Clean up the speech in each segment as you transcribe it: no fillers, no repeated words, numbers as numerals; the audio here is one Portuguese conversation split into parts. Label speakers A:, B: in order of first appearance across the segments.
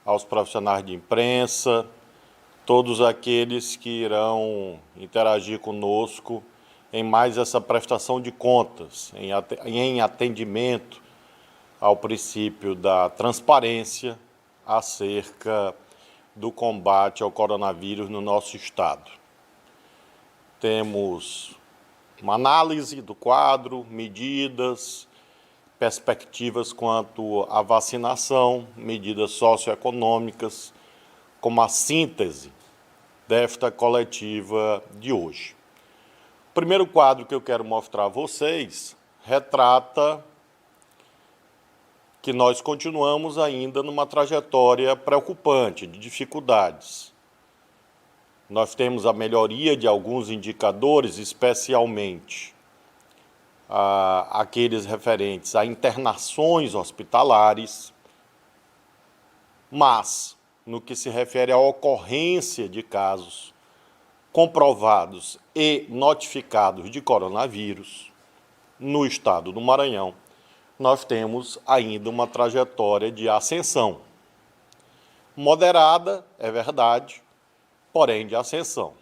A: aos profissionais de imprensa, todos aqueles que irão interagir conosco em mais essa prestação de contas, em atendimento ao princípio da transparência acerca do combate ao coronavírus no nosso estado. Temos uma análise do quadro, medidas, perspectivas quanto à vacinação, medidas socioeconômicas, como a síntese desta coletiva de hoje. O primeiro quadro que eu quero mostrar a vocês retrata que nós continuamos ainda numa trajetória preocupante de dificuldades. Nós temos a melhoria de alguns indicadores, especialmente aqueles referentes a internações hospitalares, mas, no que se refere à ocorrência de casos comprovados e notificados de coronavírus no estado do Maranhão, nós temos ainda uma trajetória de ascensão. Moderada, é verdade, porém de ascensão.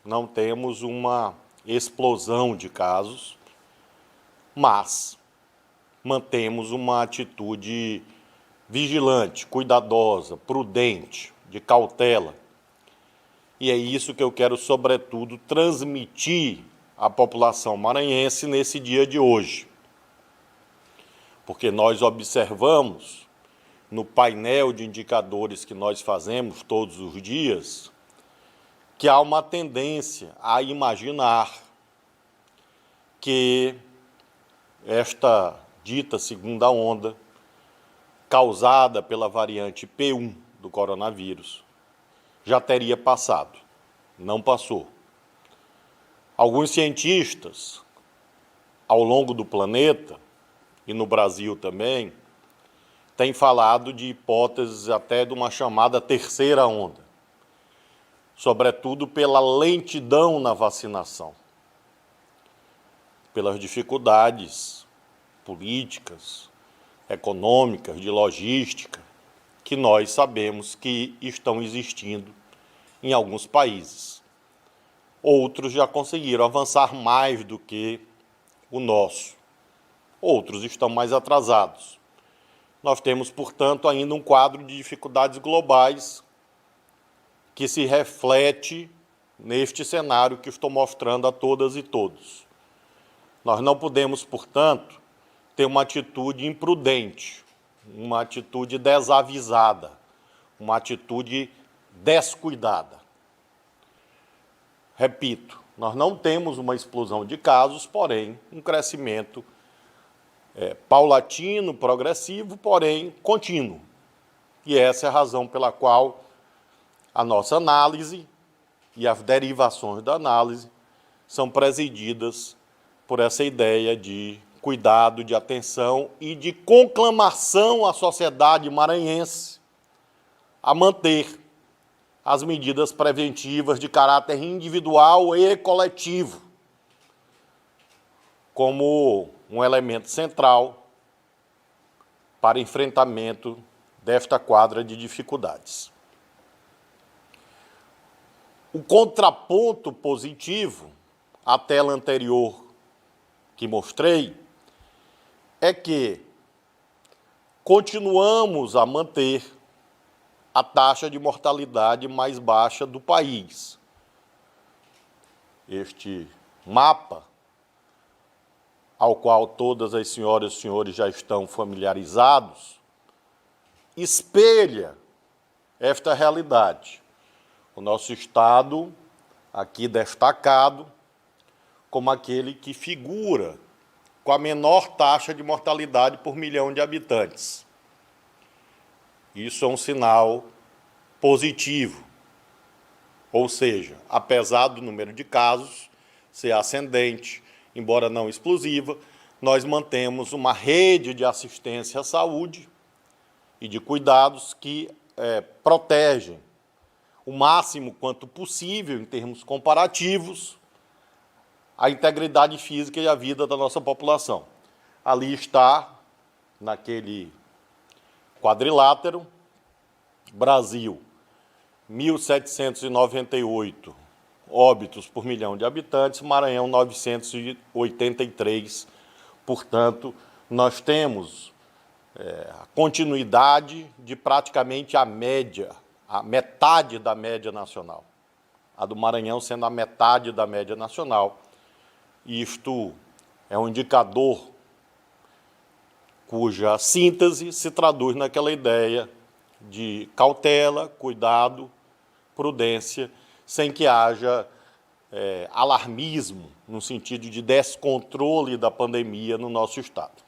A: Não temos uma explosão de casos, mas mantemos uma atitude vigilante, cuidadosa, prudente, de cautela. E é isso que eu quero, sobretudo, transmitir à população maranhense nesse dia de hoje. Porque nós observamos, no painel de indicadores que nós fazemos todos os dias, que há uma tendência a imaginar que esta dita segunda onda, causada pela variante P1 do coronavírus, já teria passado. Não passou. Alguns cientistas, ao longo do planeta, e no Brasil também, têm falado de hipóteses até de uma chamada terceira onda, sobretudo pela lentidão na vacinação, pelas dificuldades políticas, econômicas, de logística, que nós sabemos que estão existindo em alguns países. Outros já conseguiram avançar mais do que o nosso. Outros estão mais atrasados. Nós temos, portanto, ainda um quadro de dificuldades globais que se reflete neste cenário que estou mostrando a todas e todos. Nós não podemos, portanto, ter uma atitude imprudente, uma atitude desavisada, uma atitude descuidada. Repito, nós não temos uma explosão de casos, porém, um crescimento paulatino, progressivo, porém contínuo. E essa é a razão pela qual a nossa análise e as derivações da análise são presididas por essa ideia de cuidado, de atenção e de conclamação à sociedade maranhense a manter as medidas preventivas de caráter individual e coletivo como um elemento central para enfrentamento desta quadra de dificuldades. O contraponto positivo à tela anterior que mostrei é que continuamos a manter a taxa de mortalidade mais baixa do país. Este mapa, ao qual todas as senhoras e senhores já estão familiarizados, espelha esta realidade. O nosso estado, aqui destacado, como aquele que figura com a menor taxa de mortalidade por milhão de habitantes. Isso é um sinal positivo, ou seja, apesar do número de casos ser ascendente, embora não explosiva, nós mantemos uma rede de assistência à saúde e de cuidados que protegem o máximo quanto possível, em termos comparativos, a integridade física e a vida da nossa população. Ali está, naquele quadrilátero, Brasil, 1.798 óbitos por milhão de habitantes, Maranhão 983. Portanto, nós temos a continuidade de praticamente a metade da média nacional. A do Maranhão sendo a metade da média nacional. Isto é um indicador cuja síntese se traduz naquela ideia de cautela, cuidado, prudência, sem que haja alarmismo, no sentido de descontrole da pandemia no nosso estado.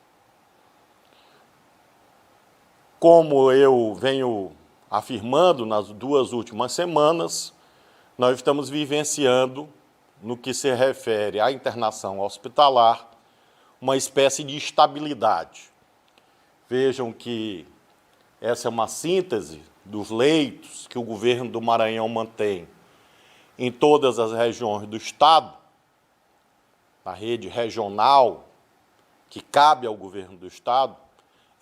A: Como eu venho afirmando nas 2 últimas semanas, nós estamos vivenciando, no que se refere à internação hospitalar, uma espécie de estabilidade. Vejam que essa é uma síntese dos leitos que o governo do Maranhão mantém em todas as regiões do estado, na rede regional que cabe ao governo do estado,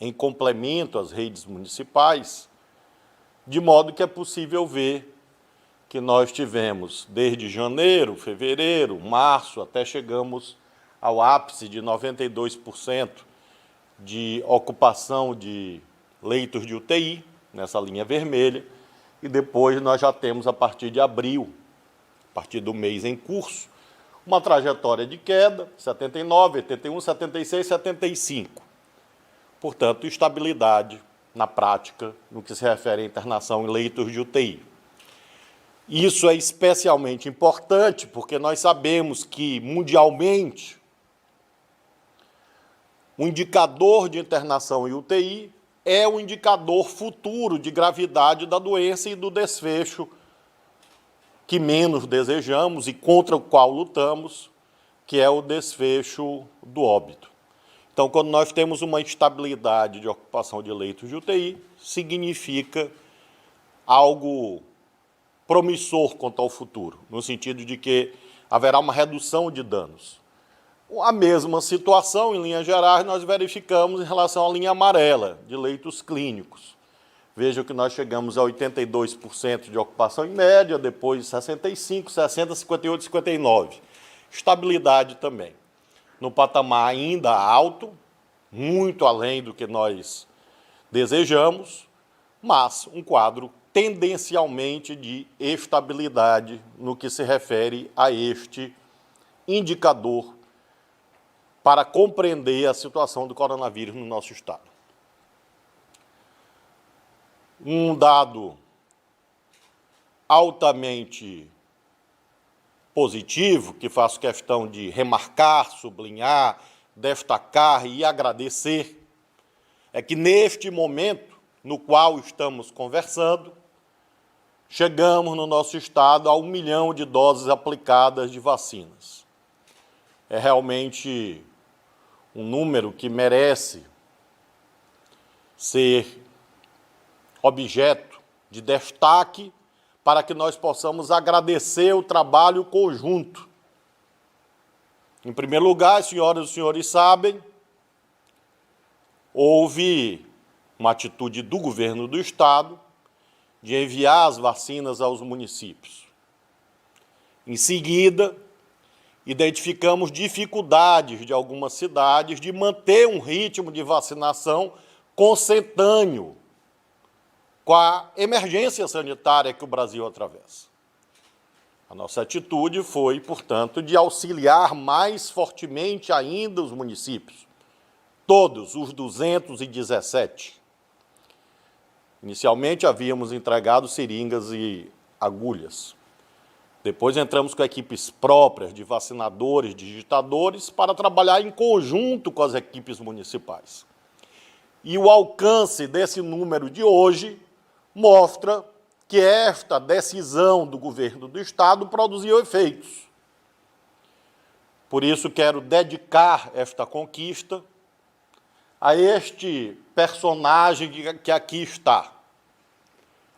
A: em complemento às redes municipais, de modo que é possível ver que nós tivemos, desde janeiro, fevereiro, março, até chegamos ao ápice de 92% de ocupação de leitos de UTI, nessa linha vermelha, e depois nós já temos, a partir de abril, a partir do mês em curso, uma trajetória de queda, 79, 81, 76, 75. Portanto, estabilidade na prática, no que se refere à internação em leitos de UTI. Isso é especialmente importante porque nós sabemos que, mundialmente, o indicador de internação em UTI é o indicador futuro de gravidade da doença e do desfecho que menos desejamos e contra o qual lutamos, que é o desfecho do óbito. Então, quando nós temos uma estabilidade de ocupação de leitos de UTI, significa algo promissor quanto ao futuro, no sentido de que haverá uma redução de danos. A mesma situação, em linhas gerais, nós verificamos em relação à linha amarela, de leitos clínicos. Vejam que nós chegamos a 82% de ocupação em média, depois 65%, 60%, 58%, 59%. Estabilidade também. No patamar ainda alto, muito além do que nós desejamos, mas um quadro tendencialmente de estabilidade no que se refere a este indicador para compreender a situação do coronavírus no nosso estado. Um dado altamente positivo, que faço questão de remarcar, sublinhar, destacar e agradecer, é que neste momento no qual estamos conversando, chegamos no nosso estado a 1 milhão de doses aplicadas de vacinas. É realmente um número que merece ser objeto de destaque para que nós possamos agradecer o trabalho conjunto. Em primeiro lugar, as senhoras e os senhores sabem, houve uma atitude do governo do estado de enviar as vacinas aos municípios. Em seguida, identificamos dificuldades de algumas cidades de manter um ritmo de vacinação consentâneo com a emergência sanitária que o Brasil atravessa. A nossa atitude foi, portanto, de auxiliar mais fortemente ainda os municípios, todos os 217. Inicialmente havíamos entregado seringas e agulhas. Depois entramos com equipes próprias de vacinadores, digitadores, para trabalhar em conjunto com as equipes municipais. E o alcance desse número de hoje mostra que esta decisão do governo do estado produziu efeitos. Por isso, quero dedicar esta conquista a este personagem que aqui está,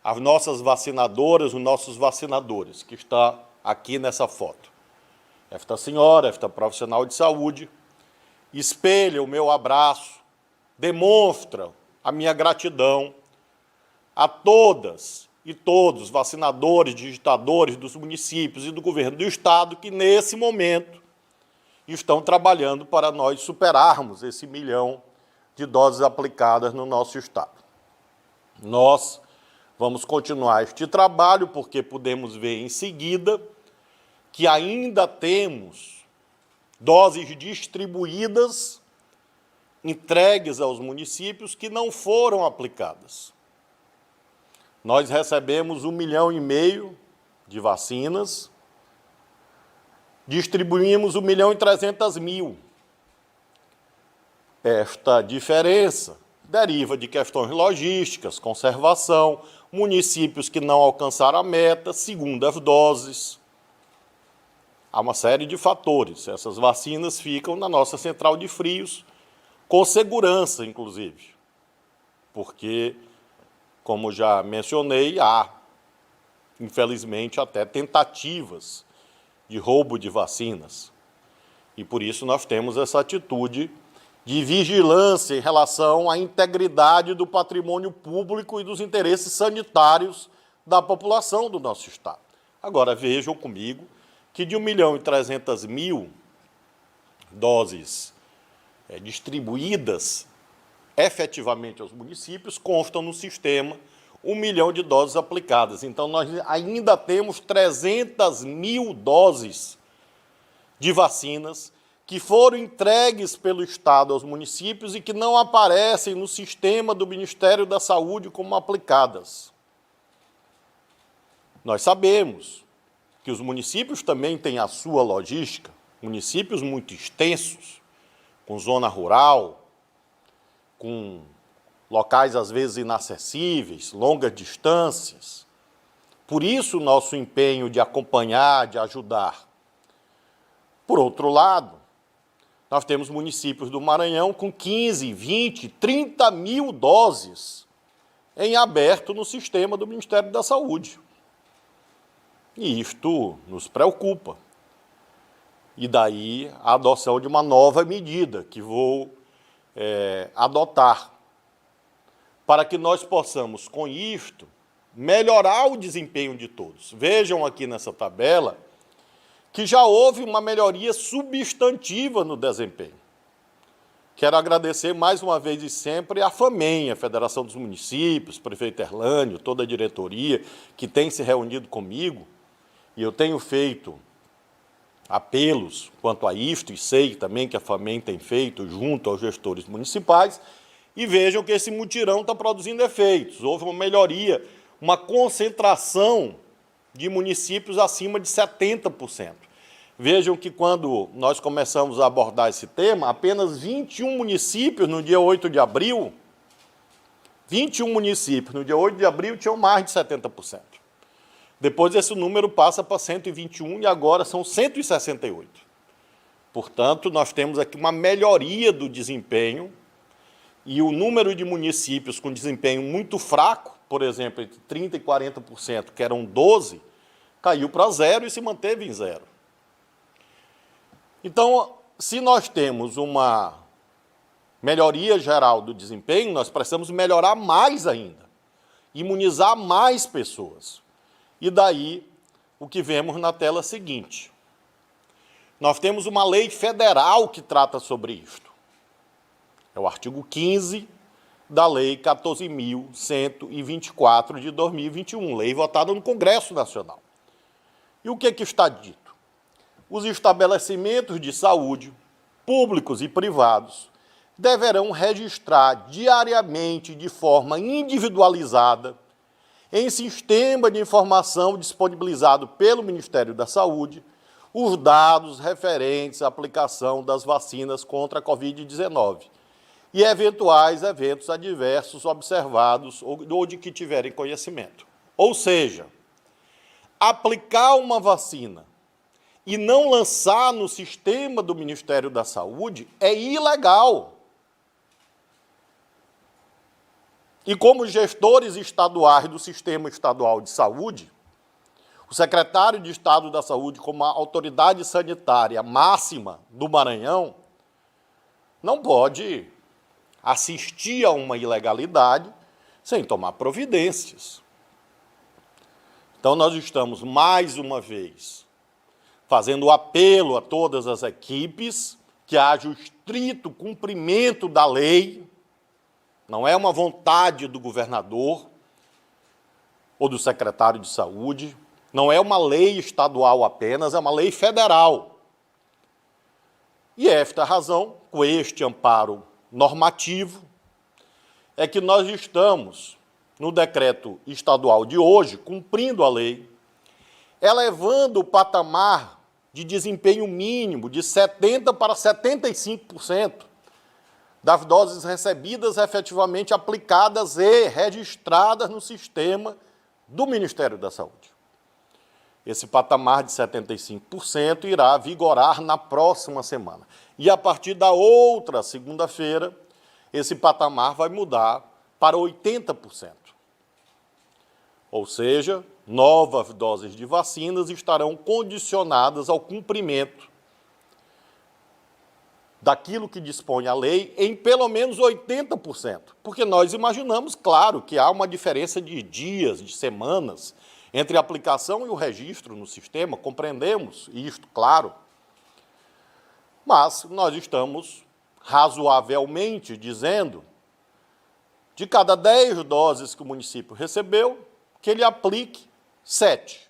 A: as nossas vacinadoras, os nossos vacinadores, que está aqui nessa foto. Esta senhora, esta profissional de saúde, espelha o meu abraço, demonstra a minha gratidão a todas e todos, vacinadores, digitadores dos municípios e do governo do Estado, que nesse momento estão trabalhando para nós superarmos esse 1 milhão de doses aplicadas no nosso Estado. Nós vamos continuar este trabalho, porque podemos ver em seguida que ainda temos doses distribuídas, entregues aos municípios que não foram aplicadas. Nós recebemos 1,5 milhão de vacinas, distribuímos 1.300.000. Esta diferença deriva de questões logísticas, conservação, municípios que não alcançaram a meta, segundas doses. Há uma série de fatores. Essas vacinas ficam na nossa central de frios, com segurança, inclusive, porque, como já mencionei, há, infelizmente, até tentativas de roubo de vacinas. E, por isso, nós temos essa atitude de vigilância em relação à integridade do patrimônio público e dos interesses sanitários da população do nosso Estado. Agora, vejam comigo que de 1.300.000 doses distribuídas efetivamente aos municípios, constam no sistema 1 milhão de doses aplicadas. Então, nós ainda temos 300.000 doses de vacinas que foram entregues pelo Estado aos municípios e que não aparecem no sistema do Ministério da Saúde como aplicadas. Nós sabemos que os municípios também têm a sua logística, municípios muito extensos, com zona rural, com locais às vezes inacessíveis, longas distâncias. Por isso, o nosso empenho de acompanhar, de ajudar. Por outro lado, nós temos municípios do Maranhão com 15, 20, 30.000 doses em aberto no sistema do Ministério da Saúde. E isto nos preocupa. E daí a adoção de uma nova medida que vou adotar para que nós possamos, com isto, melhorar o desempenho de todos. Vejam aqui nessa tabela que já houve uma melhoria substantiva no desempenho. Quero agradecer mais uma vez e sempre a FAMEM, a Federação dos Municípios, prefeito Erlânio, toda a diretoria que tem se reunido comigo, e eu tenho feito apelos quanto a isto, e sei também que a FAMEM tem feito junto aos gestores municipais, e vejam que esse mutirão está produzindo efeitos. Houve uma melhoria, uma concentração de municípios acima de 70%. Vejam que quando nós começamos a abordar esse tema, apenas 21 municípios no dia 8 de abril, 21 municípios no dia 8 de abril tinham mais de 70%. Depois esse número passa para 121 e agora são 168. Portanto, nós temos aqui uma melhoria do desempenho e o número de municípios com desempenho muito fraco, por exemplo, entre 30% e 40%, que eram 12, caiu para 0 e se manteve em 0. Então, se nós temos uma melhoria geral do desempenho, nós precisamos melhorar mais ainda, imunizar mais pessoas. E daí, o que vemos na tela seguinte. Nós temos uma lei federal que trata sobre isto. É o artigo 15 da Lei 14.124 de 2021, lei votada no Congresso Nacional. E o que está dito? Os estabelecimentos de saúde, públicos e privados, deverão registrar diariamente, de forma individualizada, em sistema de informação disponibilizado pelo Ministério da Saúde, os dados referentes à aplicação das vacinas contra a Covid-19 e eventuais eventos adversos observados ou de que tiverem conhecimento. Ou seja, aplicar uma vacina e não lançar no sistema do Ministério da Saúde é ilegal. E como gestores estaduais do Sistema Estadual de Saúde, o secretário de Estado da Saúde, como a autoridade sanitária máxima do Maranhão, não pode assistir a uma ilegalidade sem tomar providências. Então, nós estamos, mais uma vez, fazendo o apelo a todas as equipes que haja o estrito cumprimento da lei, não é uma vontade do governador ou do secretário de saúde, não é uma lei estadual apenas, é uma lei federal. E esta razão, com este amparo normativo, é que nós estamos, no decreto estadual de hoje, cumprindo a lei, elevando o patamar de desempenho mínimo de 70% para 75% das doses recebidas efetivamente aplicadas e registradas no sistema do Ministério da Saúde. Esse patamar de 75% irá vigorar na próxima semana. E a partir da outra segunda-feira, esse patamar vai mudar para 80%. Ou seja, novas doses de vacinas estarão condicionadas ao cumprimento daquilo que dispõe a lei em pelo menos 80%. Porque nós imaginamos, claro, que há uma diferença de dias, de semanas, entre a aplicação e o registro no sistema, compreendemos isto, claro. Mas nós estamos razoavelmente dizendo, de cada 10 doses que o município recebeu, que ele aplique 7.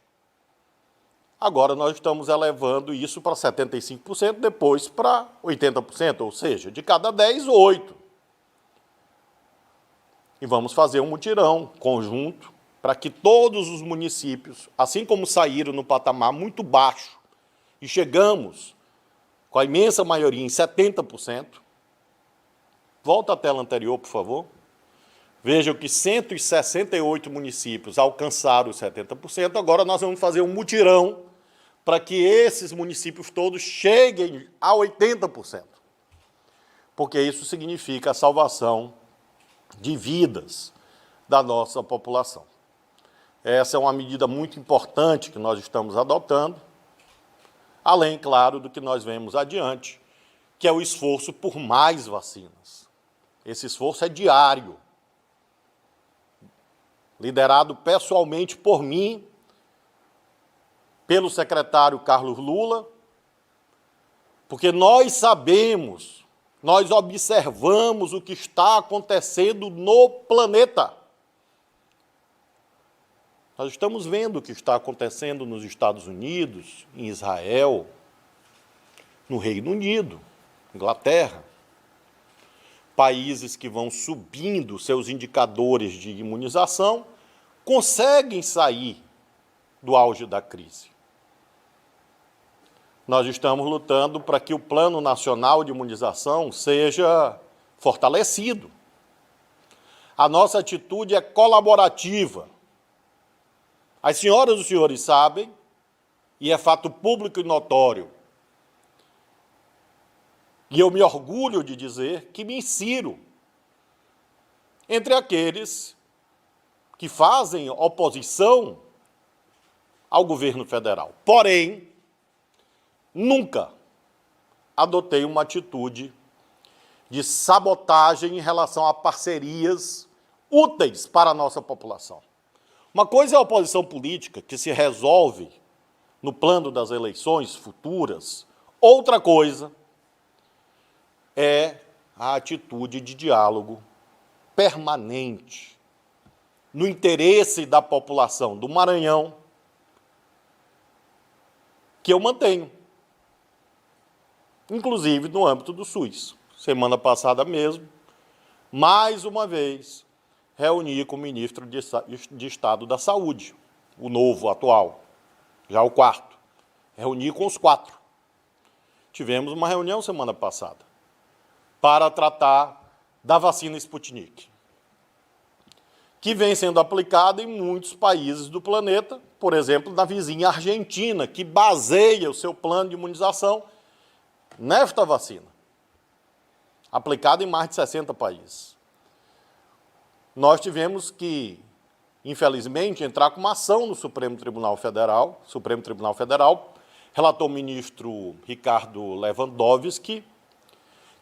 A: Agora nós estamos elevando isso para 75%, depois para 80%, ou seja, de cada 10, 8. E vamos fazer um mutirão conjunto para que todos os municípios, assim como saíram no patamar muito baixo, e chegamos com a imensa maioria em 70%, volta à tela anterior, por favor. Vejam que 168 municípios alcançaram os 70%, agora nós vamos fazer um mutirão para que esses municípios todos cheguem a 80%. Porque isso significa a salvação de vidas da nossa população. Essa é uma medida muito importante que nós estamos adotando, além, claro, do que nós vemos adiante, que é o esforço por mais vacinas. Esse esforço é diário, liderado pessoalmente por mim, pelo secretário Carlos Lula, porque nós sabemos, nós observamos o que está acontecendo no planeta. Nós estamos vendo o que está acontecendo nos Estados Unidos, em Israel, no Reino Unido, Inglaterra. Países que vão subindo seus indicadores de imunização conseguem sair do auge da crise. Nós estamos lutando para que o Plano Nacional de Imunização seja fortalecido. A nossa atitude é colaborativa. As senhoras e os senhores sabem, e é fato público e notório, e eu me orgulho de dizer que me insiro entre aqueles que fazem oposição ao governo federal. Porém, nunca adotei uma atitude de sabotagem em relação a parcerias úteis para a nossa população. Uma coisa é a oposição política, que se resolve no plano das eleições futuras. Outra coisa é a atitude de diálogo permanente, no interesse da população do Maranhão, que eu mantenho, inclusive no âmbito do SUS. Semana passada mesmo, mais uma vez, reuni com o ministro de Estado da Saúde, o novo, atual, já o quarto. Reuni com os 4. Tivemos uma reunião semana passada para tratar da vacina Sputnik, que vem sendo aplicada em muitos países do planeta, por exemplo, na vizinha Argentina, que baseia o seu plano de imunização nesta vacina, aplicada em mais de 60 países. Nós tivemos que, infelizmente, entrar com uma ação no Supremo Tribunal Federal, relatou o ministro Ricardo Lewandowski,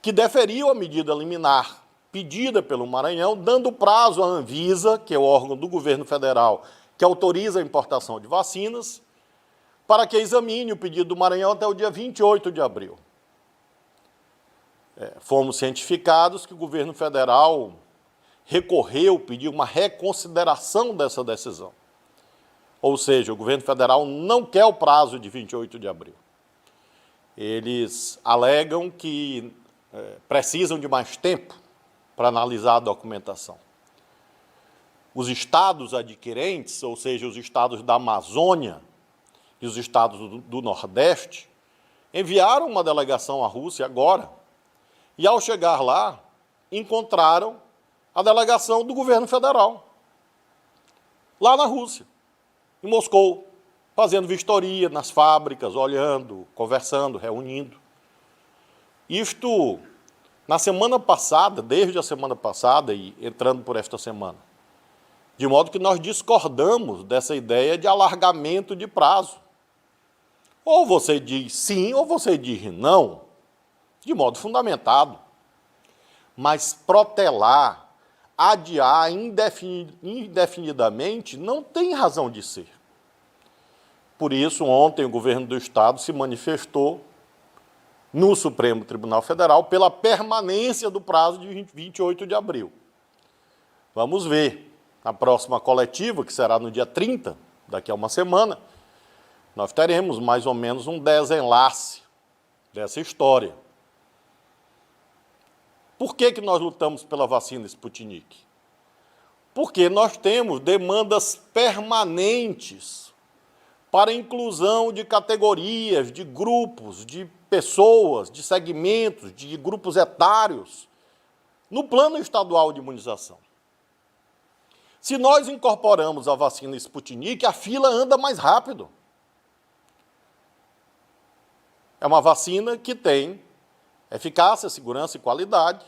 A: que deferiu a medida liminar pedida pelo Maranhão, dando prazo à Anvisa, que é o órgão do governo federal que autoriza a importação de vacinas, para que examine o pedido do Maranhão até o dia 28 de abril. Fomos cientificados que o governo federal recorreu, pediu uma reconsideração dessa decisão. Ou seja, o governo federal não quer o prazo de 28 de abril. Eles alegam que precisam de mais tempo para analisar a documentação. Os estados adquirentes, ou seja, os estados da Amazônia e os estados do Nordeste, enviaram uma delegação à Rússia agora, e ao chegar lá, encontraram a delegação do governo federal, lá na Rússia, em Moscou, fazendo vistoria nas fábricas, olhando, conversando, reunindo. Isto, na semana passada, desde a semana passada e entrando por esta semana, de modo que nós discordamos dessa ideia de alargamento de prazo. Ou você diz sim, ou você diz não, de modo fundamentado. Mas protelar, adiar indefinidamente, não tem razão de ser. Por isso, ontem o governo do Estado se manifestou no Supremo Tribunal Federal pela permanência do prazo de 28 de abril. Vamos ver. Na próxima coletiva, que será no dia 30, daqui a uma semana, nós teremos mais ou menos um desenlace dessa história. Por que nós lutamos pela vacina Sputnik? Porque nós temos demandas permanentes para a inclusão de categorias, de grupos, de pessoas, de segmentos, de grupos etários, no plano estadual de imunização. Se nós incorporamos a vacina Sputnik, a fila anda mais rápido. É uma vacina que tem eficácia, segurança e qualidade,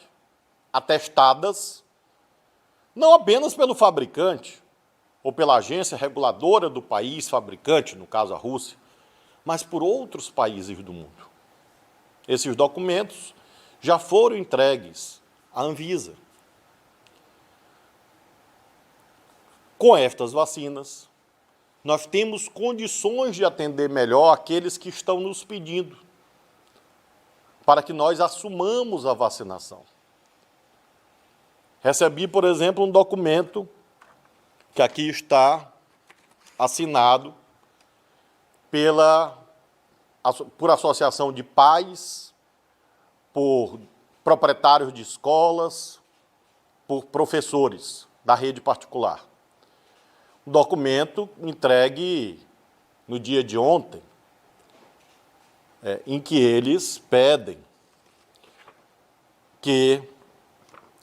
A: atestadas não apenas pelo fabricante ou pela agência reguladora do país fabricante, no caso a Rússia, mas por outros países do mundo. Esses documentos já foram entregues à Anvisa. Com estas vacinas, nós temos condições de atender melhor aqueles que estão nos pedindo, para que nós assumamos a vacinação. Recebi, por exemplo, um documento que aqui está assinado por associação de pais, por proprietários de escolas, por professores da rede particular. Um documento entregue no dia de ontem, em que eles pedem que,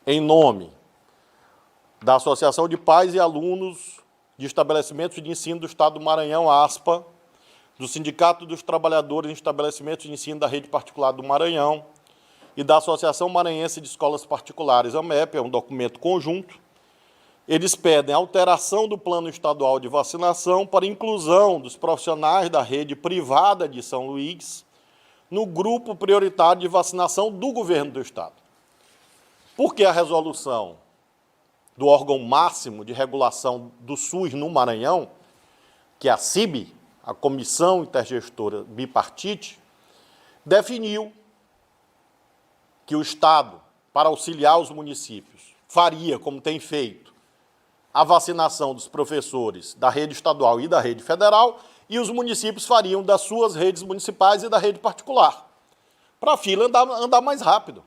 A: em nome da Associação de Pais e Alunos de Estabelecimentos de Ensino do Estado do Maranhão, ASPA, do Sindicato dos Trabalhadores em Estabelecimentos de Ensino da Rede Particular do Maranhão e da Associação Maranhense de Escolas Particulares, AMEP, é um documento conjunto. Eles pedem alteração do plano estadual de vacinação para inclusão dos profissionais da rede privada de São Luís no grupo prioritário de vacinação do governo do Estado. Porque a resolução do órgão máximo de regulação do SUS no Maranhão, que é a CIB, a Comissão Intergestora Bipartite, definiu que o Estado, para auxiliar os municípios, faria, como tem feito, a vacinação dos professores da rede estadual e da rede federal, e os municípios fariam das suas redes municipais e da rede particular, para a fila andar mais rápido.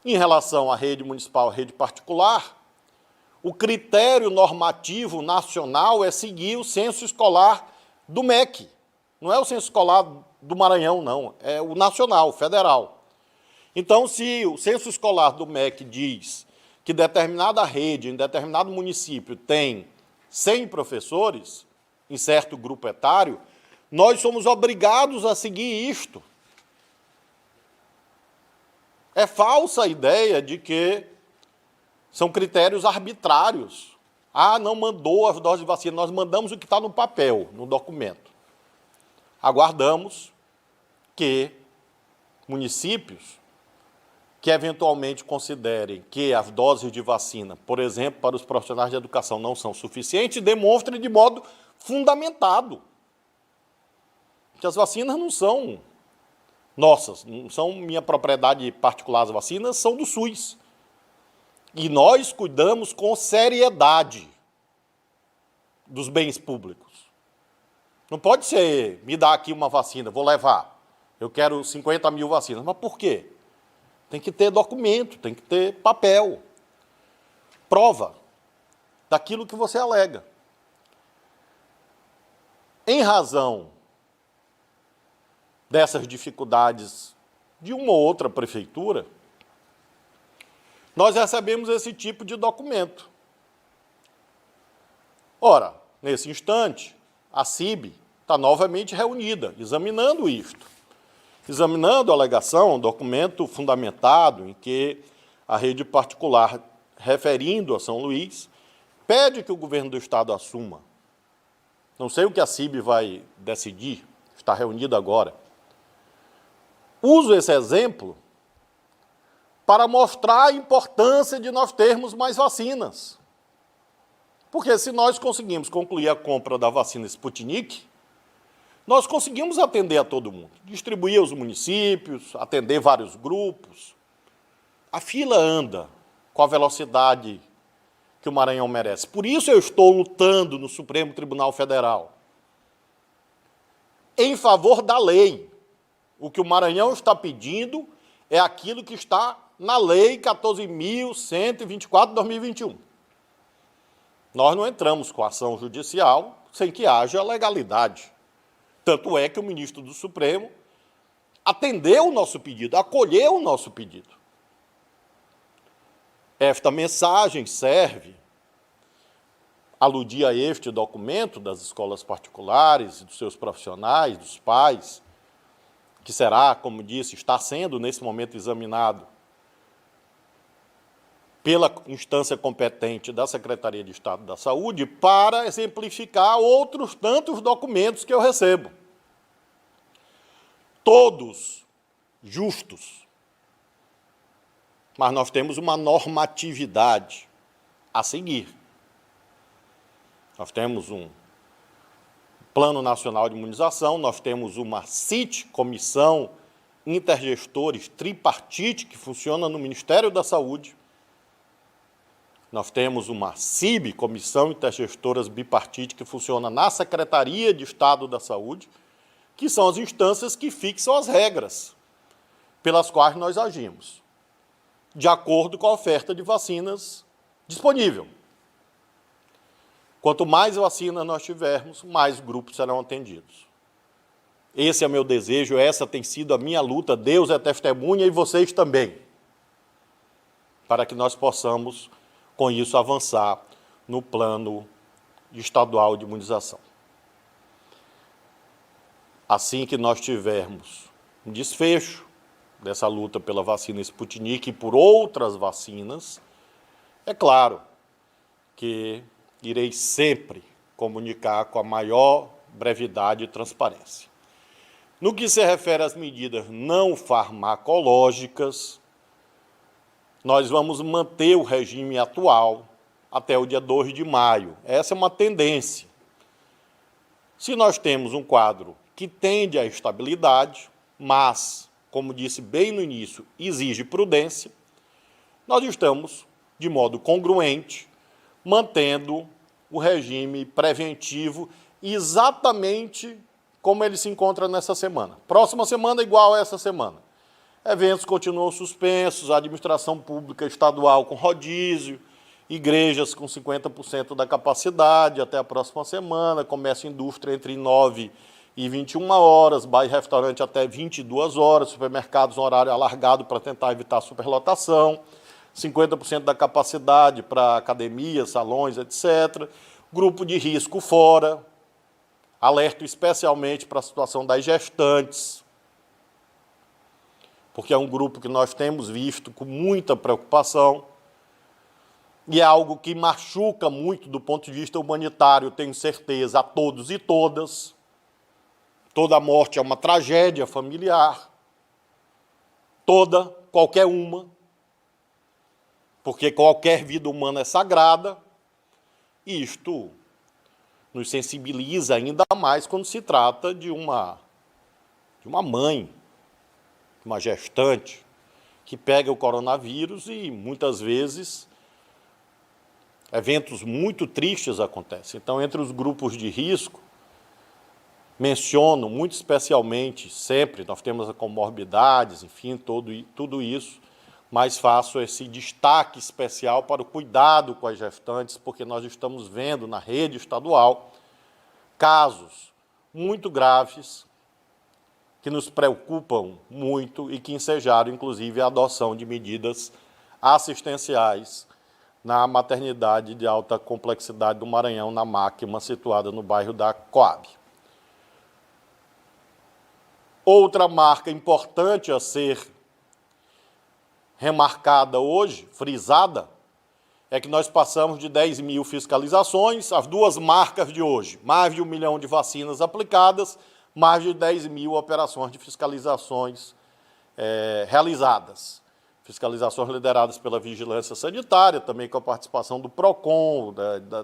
A: Em relação à rede municipal e à rede particular, o critério normativo nacional é seguir o censo escolar do MEC. Não é o censo escolar do Maranhão, não. É o nacional, o federal. Então, se o censo escolar do MEC diz que determinada rede, em determinado município, tem 100 professores, em certo grupo etário, nós somos obrigados a seguir isto. É falsa a ideia de que são critérios arbitrários. Ah, não mandou as doses de vacina, nós mandamos o que está no papel, no documento. Aguardamos que municípios que eventualmente considerem que as doses de vacina, por exemplo, para os profissionais de educação não são suficientes, demonstrem de modo fundamentado que as vacinas não são nossas, não são minha propriedade particular, as vacinas são do SUS. E nós cuidamos com seriedade dos bens públicos. Não pode ser, me dá aqui uma vacina, vou levar. Eu quero 50 mil vacinas. Mas por quê? Tem que ter documento, tem que ter papel, prova daquilo que você alega. Em razão dessas dificuldades de uma ou outra prefeitura, nós recebemos esse tipo de documento. Ora, nesse instante, a CIB está novamente reunida, examinando isto. Examinando a alegação, um documento fundamentado em que a rede particular, referindo a São Luís, pede que o governo do Estado assuma. Não sei o que a CIB vai decidir, está reunida agora. Uso esse exemplo para mostrar a importância de nós termos mais vacinas. Porque se nós conseguimos concluir a compra da vacina Sputnik, nós conseguimos atender a todo mundo, distribuir aos municípios, atender vários grupos. A fila anda com a velocidade que o Maranhão merece. Por isso eu estou lutando no Supremo Tribunal Federal em favor da lei. O que o Maranhão está pedindo é aquilo que está na Lei 14.124 de 2021. Nós não entramos com ação judicial sem que haja legalidade. Tanto é que o ministro do Supremo atendeu o nosso pedido, acolheu o nosso pedido. Esta mensagem serve a aludir a este documento das escolas particulares, dos seus profissionais, dos pais, que será, como disse, está sendo nesse momento examinado pela instância competente da Secretaria de Estado da Saúde, para exemplificar outros tantos documentos que eu recebo. Todos justos, mas nós temos uma normatividade a seguir. Nós temos um Plano Nacional de Imunização, nós temos uma CIT, Comissão Intergestores Tripartite, que funciona no Ministério da Saúde. Nós temos uma CIB, Comissão Intergestoras Bipartite, que funciona na Secretaria de Estado da Saúde, que são as instâncias que fixam as regras pelas quais nós agimos, de acordo com a oferta de vacinas disponível. Quanto mais vacinas nós tivermos, mais grupos serão atendidos. Esse é o meu desejo, essa tem sido a minha luta, Deus é testemunha e vocês também, para que nós possamos, com isso, avançar no plano estadual de imunização. Assim que nós tivermos um desfecho dessa luta pela vacina Sputnik e por outras vacinas, é claro que irei sempre comunicar com a maior brevidade e transparência. No que se refere às medidas não farmacológicas, nós vamos manter o regime atual até o dia 2 de maio. Essa é uma tendência. Se nós temos um quadro que tende à estabilidade, mas, como disse bem no início, exige prudência, nós estamos, de modo congruente, mantendo o regime preventivo exatamente como ele se encontra nessa semana. Próxima semana igual a essa semana. Eventos continuam suspensos, a administração pública estadual com rodízio, igrejas com 50% da capacidade até a próxima semana, comércio e indústria entre 9 e 21 horas, bar e restaurante até 22 horas, supermercados no horário alargado para tentar evitar superlotação, 50% da capacidade para academias, salões, etc. Grupo de risco fora, alerto especialmente para a situação das gestantes, porque é um grupo que nós temos visto com muita preocupação e é algo que machuca muito do ponto de vista humanitário, tenho certeza, a todos e todas. Toda morte é uma tragédia familiar, toda qualquer uma, porque qualquer vida humana é sagrada, e isto nos sensibiliza ainda mais quando se trata de uma mãe, de uma gestante, que pega o coronavírus e, muitas vezes, eventos muito tristes acontecem. Então, entre os grupos de risco, menciono muito especialmente, sempre, nós temos comorbidades, enfim, tudo isso, mas faço esse destaque especial para o cuidado com as gestantes, porque nós estamos vendo na rede estadual casos muito graves que nos preocupam muito e que ensejaram, inclusive, a adoção de medidas assistenciais na maternidade de alta complexidade do Maranhão, na Máquina, situada no bairro da Coab. Outra marca importante a ser remarcada hoje, frisada, é que nós passamos de 10 mil fiscalizações, as duas marcas de hoje, mais de 1 milhão de vacinas aplicadas, mais de 10 mil operações de fiscalizações realizadas. Fiscalizações lideradas pela Vigilância Sanitária, também com a participação do PROCON,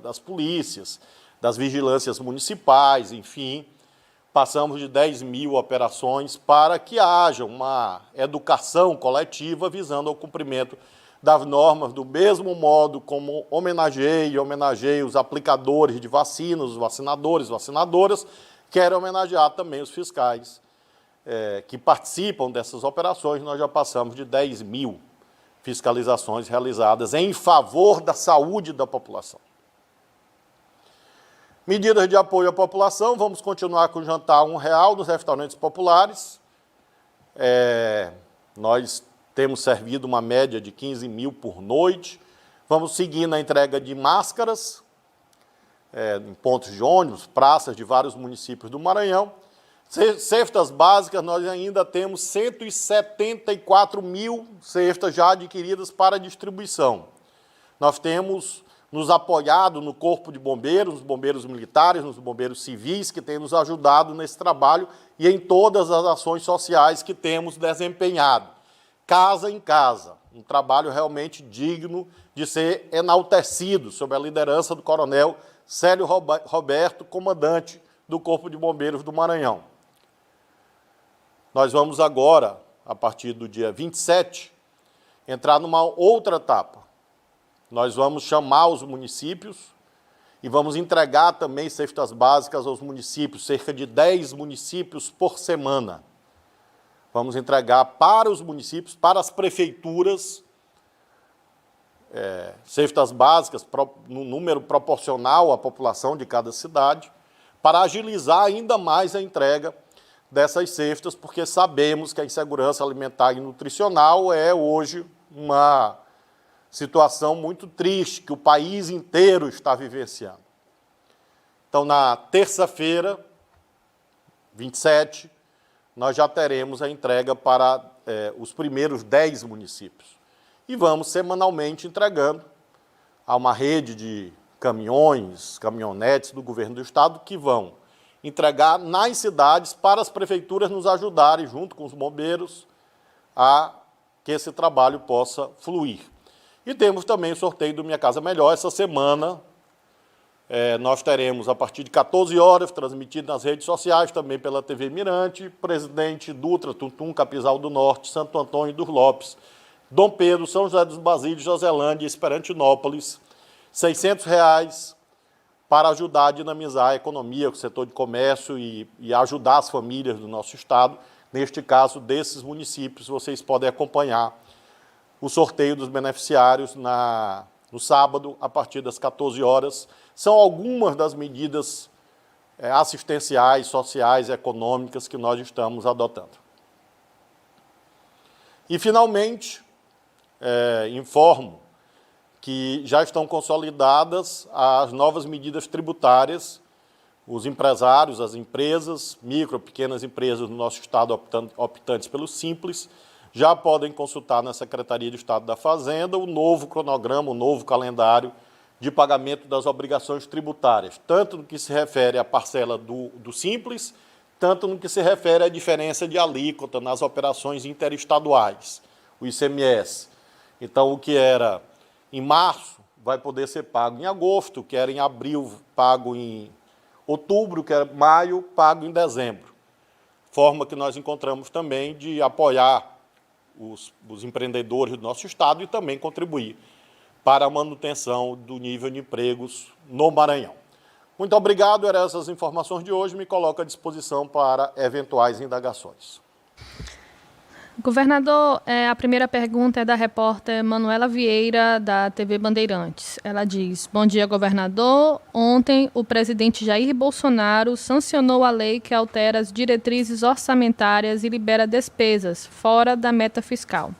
A: das polícias, das vigilâncias municipais, enfim. Passamos de 10 mil operações para que haja uma educação coletiva visando ao cumprimento das normas, do mesmo modo como homenageia os aplicadores de vacinas, os vacinadores, vacinadoras, quero homenagear também os fiscais que participam dessas operações. Nós já passamos de 10 mil fiscalizações realizadas em favor da saúde da população. Medidas de apoio à população, vamos continuar com o jantar R$1 nos restaurantes populares. Nós temos servido uma média de 15 mil por noite. Vamos seguir na entrega de máscaras, em pontos de ônibus, praças de vários municípios do Maranhão. Cestas básicas, nós ainda temos 174 mil cestas já adquiridas para distribuição. Nós temos nos apoiado no Corpo de Bombeiros, nos bombeiros militares, nos bombeiros civis, que têm nos ajudado nesse trabalho e em todas as ações sociais que temos desempenhado. Casa em casa, um trabalho realmente digno de ser enaltecido, sob a liderança do coronel Célio Roberto, comandante do Corpo de Bombeiros do Maranhão. Nós vamos agora, a partir do dia 27, entrar numa outra etapa. Nós vamos chamar os municípios e vamos entregar também cestas básicas aos municípios, cerca de 10 municípios por semana. Vamos entregar para os municípios, para as prefeituras, cestas básicas no número proporcional à população de cada cidade, para agilizar ainda mais a entrega dessas cestas, porque sabemos que a insegurança alimentar e nutricional é hoje uma situação muito triste que o país inteiro está vivenciando. Então, na terça-feira, 27, nós já teremos a entrega para os primeiros 10 municípios. E vamos semanalmente entregando a uma rede de caminhões, caminhonetes do governo do estado que vão entregar nas cidades para as prefeituras nos ajudarem, junto com os bombeiros, a que esse trabalho possa fluir. E temos também o sorteio do Minha Casa Melhor. Essa semana nós teremos, a partir de 14 horas, transmitido nas redes sociais, também pela TV Mirante, Presidente Dutra, Tuntum, Capizal do Norte, Santo Antônio dos Lopes, Dom Pedro, São José dos Basílios, Joselândia, Esperantinópolis, R$600 para ajudar a dinamizar a economia, o setor de comércio e ajudar as famílias do nosso estado. Neste caso, desses municípios, vocês podem acompanhar o sorteio dos beneficiários no sábado, a partir das 14 horas. São algumas das medidas assistenciais, sociais e econômicas que nós estamos adotando. E, finalmente, informo que já estão consolidadas as novas medidas tributárias. Os empresários, as empresas, micro, pequenas empresas do nosso estado optantes pelo Simples, já podem consultar na Secretaria de Estado da Fazenda o novo cronograma, o novo calendário de pagamento das obrigações tributárias, tanto no que se refere à parcela do Simples, tanto no que se refere à diferença de alíquota nas operações interestaduais. o ICMS. Então, o que era em março vai poder ser pago em agosto, o que era em abril, pago em outubro, o que era maio, pago em dezembro. Forma que nós encontramos também de apoiar os empreendedores do nosso estado e também contribuir para a manutenção do nível de empregos no Maranhão. Muito obrigado, eram essas informações de hoje, me coloco à disposição para eventuais indagações.
B: Governador, a primeira pergunta é da repórter Manuela Vieira, da TV Bandeirantes. Ela diz: bom dia, governador. Ontem, o presidente Jair Bolsonaro sancionou a lei que altera as diretrizes orçamentárias e libera despesas fora da meta fiscal.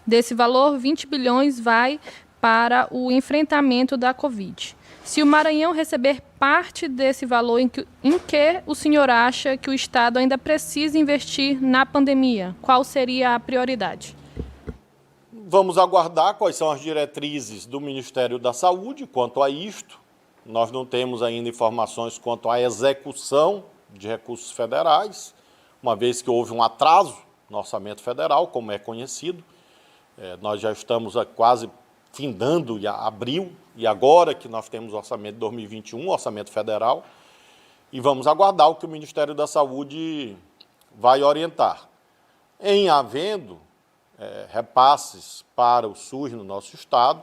B: Desse valor, 20 bilhões vai para o enfrentamento da Covid. Se o Maranhão receber parte desse valor, em que o senhor acha que o Estado ainda precisa investir na pandemia? Qual seria a prioridade?
A: Vamos aguardar quais são as diretrizes do Ministério da Saúde quanto a isto. Nós não temos ainda informações quanto à execução de recursos federais, uma vez que houve um atraso no orçamento federal, como é conhecido. Nós já estamos quase findando abril, e agora que nós temos o orçamento de 2021, orçamento federal, e vamos aguardar o que o Ministério da Saúde vai orientar. Em havendo repasses para o SUS no nosso estado,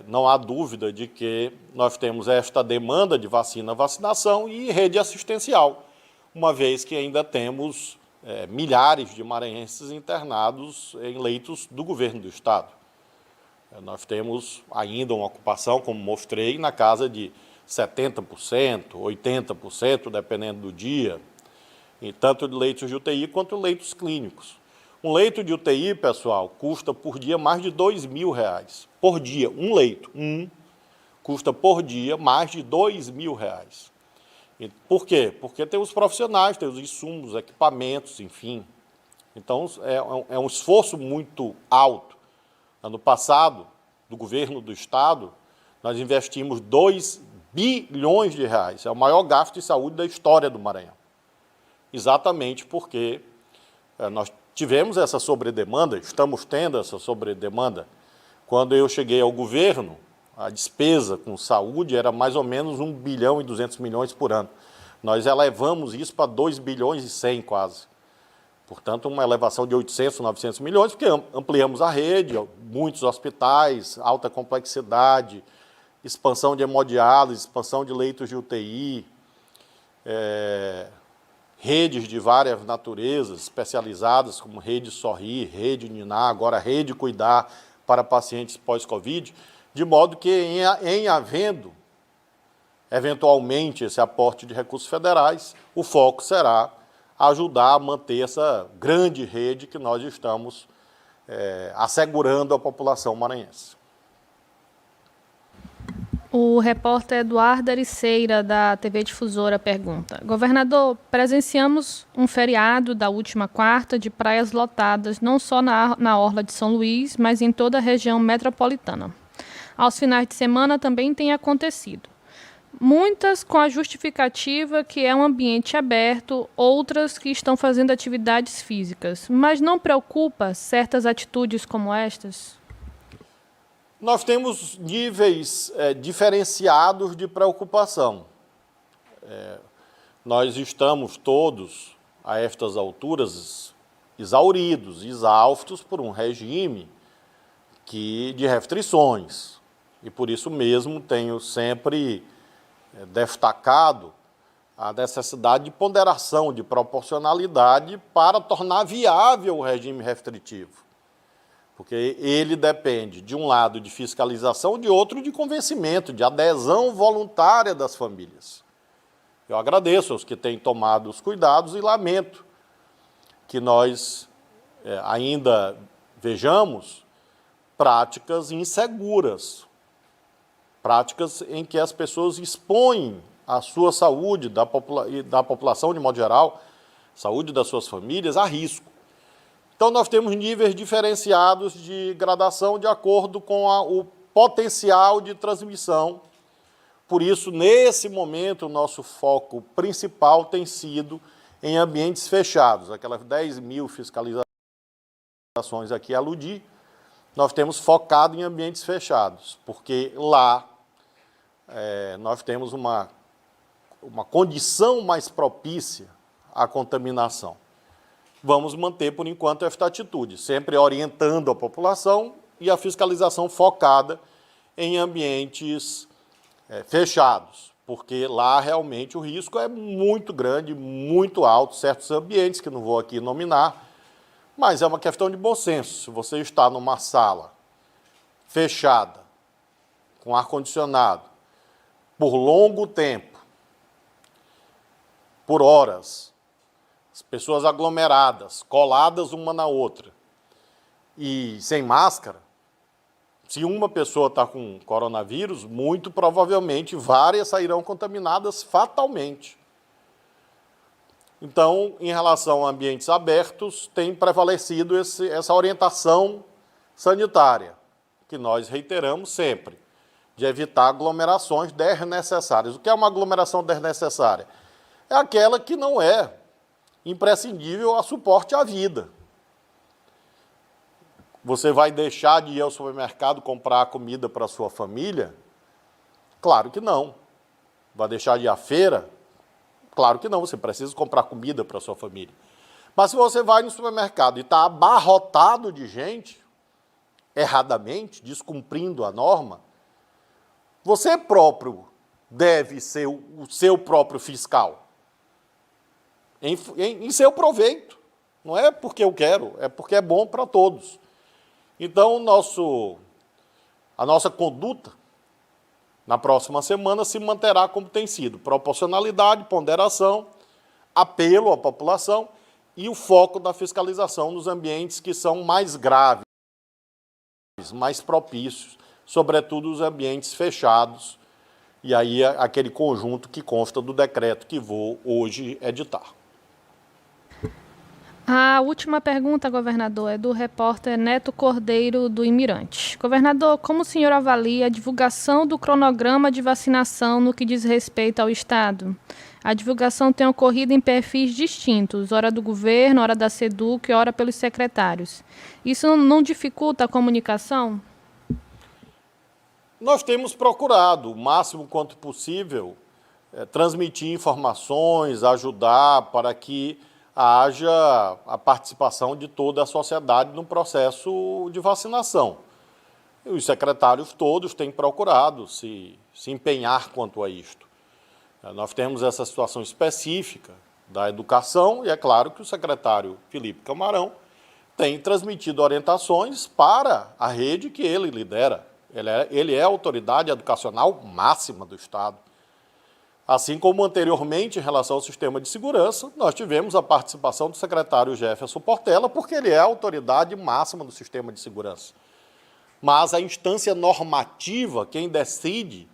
A: não há dúvida de que nós temos esta demanda de vacinação e rede assistencial, uma vez que ainda temos milhares de maranhenses internados em leitos do governo do estado. Nós temos ainda uma ocupação, como mostrei, na casa de 70%, 80%, dependendo do dia, e tanto de leitos de UTI quanto leitos clínicos. Um leito de UTI, pessoal, custa por dia mais de R$2.000. Por dia, um leito, custa por dia mais de R$2.000. E por quê? Porque tem os profissionais, tem os insumos, equipamentos, enfim. Então, é um esforço muito alto. Ano passado, do governo do estado, nós investimos R$2 bilhões. É o maior gasto de saúde da história do Maranhão. Exatamente porque nós tivemos essa sobredemanda, estamos tendo essa sobredemanda. Quando eu cheguei ao governo, a despesa com saúde era mais ou menos 1 bilhão e 200 milhões por ano. Nós elevamos isso para 2 bilhões e 100 quase. Portanto, uma elevação de 800, 900 milhões, porque ampliamos a rede, muitos hospitais, alta complexidade, expansão de hemodiálise, expansão de leitos de UTI, redes de várias naturezas especializadas, como Rede Sorrir, Rede Ninar, agora Rede Cuidar para pacientes pós-Covid, de modo que, em havendo, eventualmente, esse aporte de recursos federais, o foco será ajudar a manter essa grande rede que nós estamos assegurando à população maranhense.
B: O repórter Eduardo Ericeira, da TV Difusora, pergunta: governador, presenciamos um feriado da última quarta de praias lotadas, não só na orla de São Luís, mas em toda a região metropolitana. Aos finais de semana também tem acontecido. Muitas com a justificativa que é um ambiente aberto, outras que estão fazendo atividades físicas. Mas não preocupa certas atitudes como estas?
A: Nós temos níveis diferenciados de preocupação. Nós estamos todos, a estas alturas, exauridos, exaustos por um regime de restrições. E por isso mesmo tenho sempre destacado a necessidade de ponderação, de proporcionalidade para tornar viável o regime restritivo. Porque ele depende, de um lado, de fiscalização, de outro, de convencimento, de adesão voluntária das famílias. Eu agradeço aos que têm tomado os cuidados e lamento que nós ainda vejamos práticas inseguras, práticas em que as pessoas expõem a sua saúde e da população de modo geral, saúde das suas famílias, a risco. Então, nós temos níveis diferenciados de gradação de acordo com o potencial de transmissão. Por isso, nesse momento, o nosso foco principal tem sido em ambientes fechados, aquelas 10.000 fiscalizações ações aqui aludi, nós temos focado em ambientes fechados, porque lá nós temos uma condição mais propícia à contaminação. Vamos manter, por enquanto, esta atitude, sempre orientando a população e a fiscalização focada em ambientes fechados, porque lá realmente o risco é muito grande, muito alto, certos ambientes que não vou aqui nominar, mas é uma questão de bom senso. Se você está numa sala fechada, com ar-condicionado, por longo tempo, por horas, as pessoas aglomeradas, coladas uma na outra e sem máscara, se uma pessoa está com coronavírus, muito provavelmente várias sairão contaminadas fatalmente. Então, em relação a ambientes abertos, tem prevalecido essa orientação sanitária, que nós reiteramos sempre, de evitar aglomerações desnecessárias. O que é uma aglomeração desnecessária? É aquela que não é imprescindível a suporte à vida. Você vai deixar de ir ao supermercado comprar comida para a sua família? Claro que não. Vai deixar de ir à feira? Claro que não, você precisa comprar comida para a sua família. Mas se você vai no supermercado e está abarrotado de gente, erradamente, descumprindo a norma, você próprio deve ser o seu próprio fiscal, em seu proveito. Não é porque eu quero, é porque é bom para todos. Então, a nossa conduta na próxima semana se manterá como tem sido: proporcionalidade, ponderação, apelo à população e o foco da fiscalização nos ambientes que são mais graves, mais propícios, sobretudo os ambientes fechados, e aí aquele conjunto que consta do decreto que vou hoje editar.
B: A última pergunta, governador, é do repórter Neto Cordeiro, do Imirante. Governador, como o senhor avalia a divulgação do cronograma de vacinação no que diz respeito ao Estado? A divulgação tem ocorrido em perfis distintos, ora do governo, ora da SEDUC, ora pelos secretários. Isso não dificulta a comunicação?
A: Nós temos procurado, o máximo quanto possível, transmitir informações, ajudar para que haja a participação de toda a sociedade no processo de vacinação. E os secretários todos têm procurado se empenhar quanto a isto. Nós temos essa situação específica da educação e é claro que o secretário Felipe Camarão tem transmitido orientações para a rede que ele lidera. Ele é a autoridade educacional máxima do Estado. Assim como anteriormente, em relação ao sistema de segurança, nós tivemos a participação do secretário Jefferson Portela, porque ele é a autoridade máxima do sistema de segurança. Mas a instância normativa, quem decide,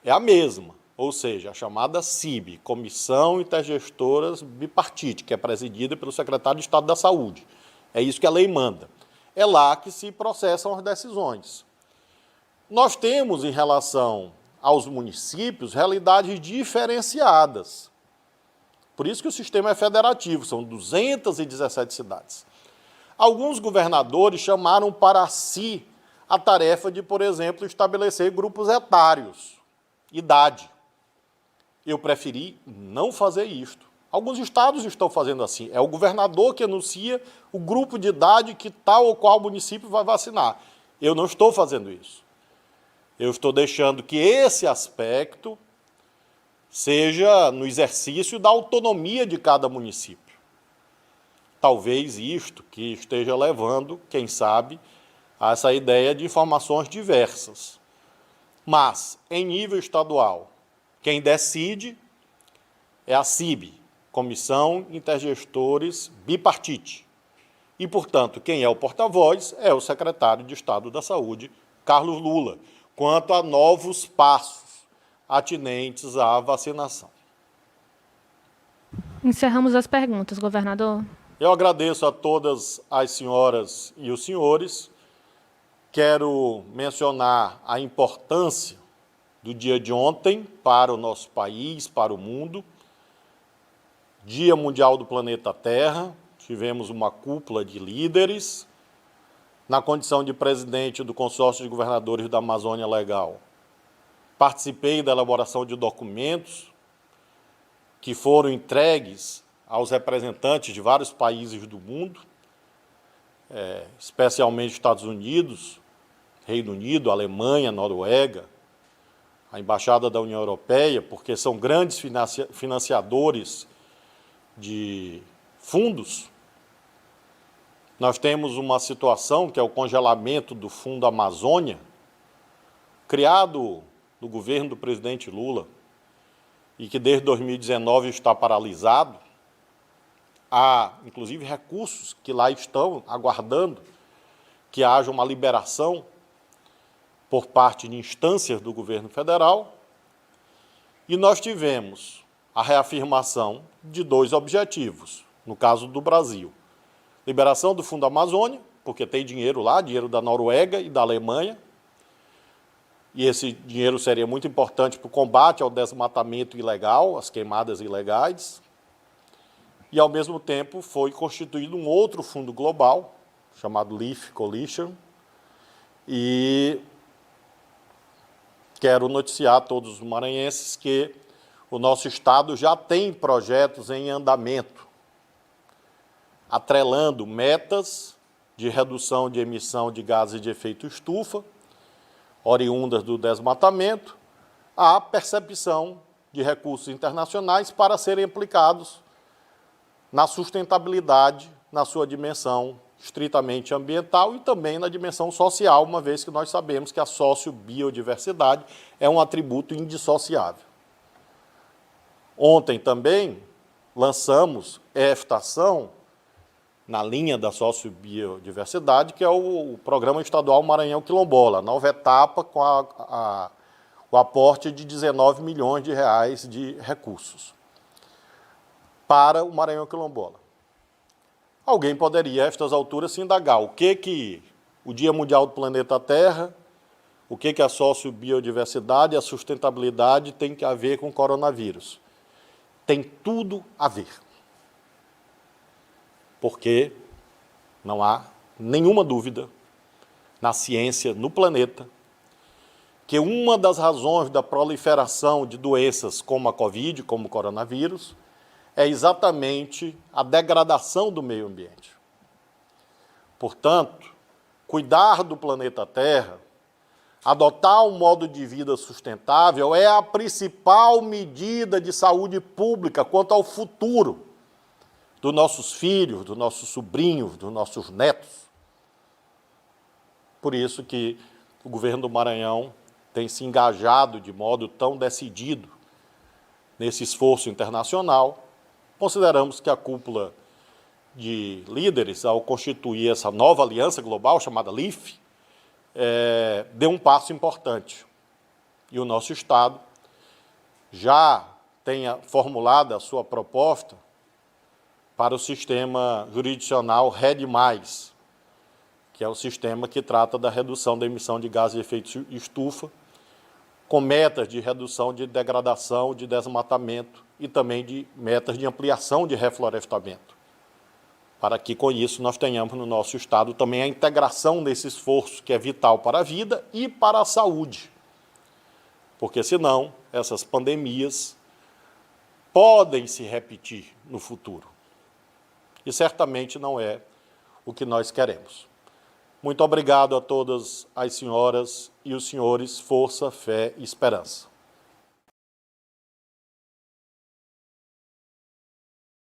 A: é a mesma, ou seja, a chamada CIB, Comissão Intergestoras Bipartite, que é presidida pelo secretário de Estado da Saúde. É isso que a lei manda. É lá que se processam as decisões. Nós temos, em relação aos municípios, realidades diferenciadas. Por isso que o sistema é federativo, são 217 cidades. Alguns governadores chamaram para si a tarefa de, por exemplo, estabelecer grupos etários, idade. Eu preferi não fazer isto. Alguns estados estão fazendo assim. É o governador que anuncia o grupo de idade que tal ou qual município vai vacinar. Eu não estou fazendo isso. Eu estou deixando que esse aspecto seja no exercício da autonomia de cada município. Talvez isto que esteja levando, quem sabe, a essa ideia de informações diversas. Mas, em nível estadual, quem decide é a CIB, Comissão Intergestores Bipartite. E, portanto, quem é o porta-voz é o secretário de Estado da Saúde, Carlos Lula, quanto a novos passos atinentes à vacinação.
B: Encerramos as perguntas, governador.
A: Eu agradeço a todas as senhoras e os senhores. Quero mencionar a importância do dia de ontem para o nosso país, para o mundo. Dia Mundial do Planeta Terra, tivemos uma cúpula de líderes na condição de presidente do Consórcio de Governadores da Amazônia Legal, participei da elaboração de documentos que foram entregues aos representantes de vários países do mundo, especialmente Estados Unidos, Reino Unido, Alemanha, Noruega, a Embaixada da União Europeia, porque são grandes financiadores de fundos. Nós temos uma situação que é o congelamento do Fundo Amazônia, criado no governo do presidente Lula, e que desde 2019 está paralisado. Há, inclusive, recursos que lá estão aguardando que haja uma liberação por parte de instâncias do governo federal. E nós tivemos a reafirmação de 2 objetivos, no caso do Brasil. Liberação do Fundo Amazônia, porque tem dinheiro lá, dinheiro da Noruega e da Alemanha, e esse dinheiro seria muito importante para o combate ao desmatamento ilegal, às queimadas ilegais. E, ao mesmo tempo, foi constituído um outro fundo global, chamado Leaf Coalition, e quero noticiar a todos os maranhenses que o nosso Estado já tem projetos em andamento, atrelando metas de redução de emissão de gases de efeito estufa, oriundas do desmatamento, à percepção de recursos internacionais para serem aplicados na sustentabilidade, na sua dimensão estritamente ambiental e também na dimensão social, uma vez que nós sabemos que a sociobiodiversidade é um atributo indissociável. Ontem também lançamos esta ação na linha da sociobiodiversidade, que é o Programa Estadual Maranhão Quilombola, nova etapa com o aporte de 19 milhões de reais de recursos para o Maranhão Quilombola. Alguém poderia, a estas alturas, se indagar o que o Dia Mundial do Planeta Terra, o que a sociobiodiversidade e a sustentabilidade tem a ver com o coronavírus. Tem tudo a ver. Porque não há nenhuma dúvida na ciência, no planeta, que uma das razões da proliferação de doenças como a Covid, como o coronavírus, é exatamente a degradação do meio ambiente. Portanto, cuidar do planeta Terra, adotar um modo de vida sustentável é a principal medida de saúde pública quanto ao futuro dos nossos filhos, dos nossos sobrinhos, dos nossos netos. Por isso que o governo do Maranhão tem se engajado de modo tão decidido nesse esforço internacional. Consideramos que a cúpula de líderes, ao constituir essa nova aliança global chamada LEAF, deu um passo importante. E o nosso Estado já tenha formulado a sua proposta para o sistema jurisdicional RED+, que é o sistema que trata da redução da emissão de gases de efeito estufa, com metas de redução de degradação, de desmatamento e também de metas de ampliação de reflorestamento, para que, com isso, nós tenhamos no nosso Estado também a integração desse esforço que é vital para a vida e para a saúde, porque, senão, essas pandemias podem se repetir no futuro. E certamente não é o que nós queremos. Muito obrigado a todas as senhoras e os senhores. Força, fé e esperança.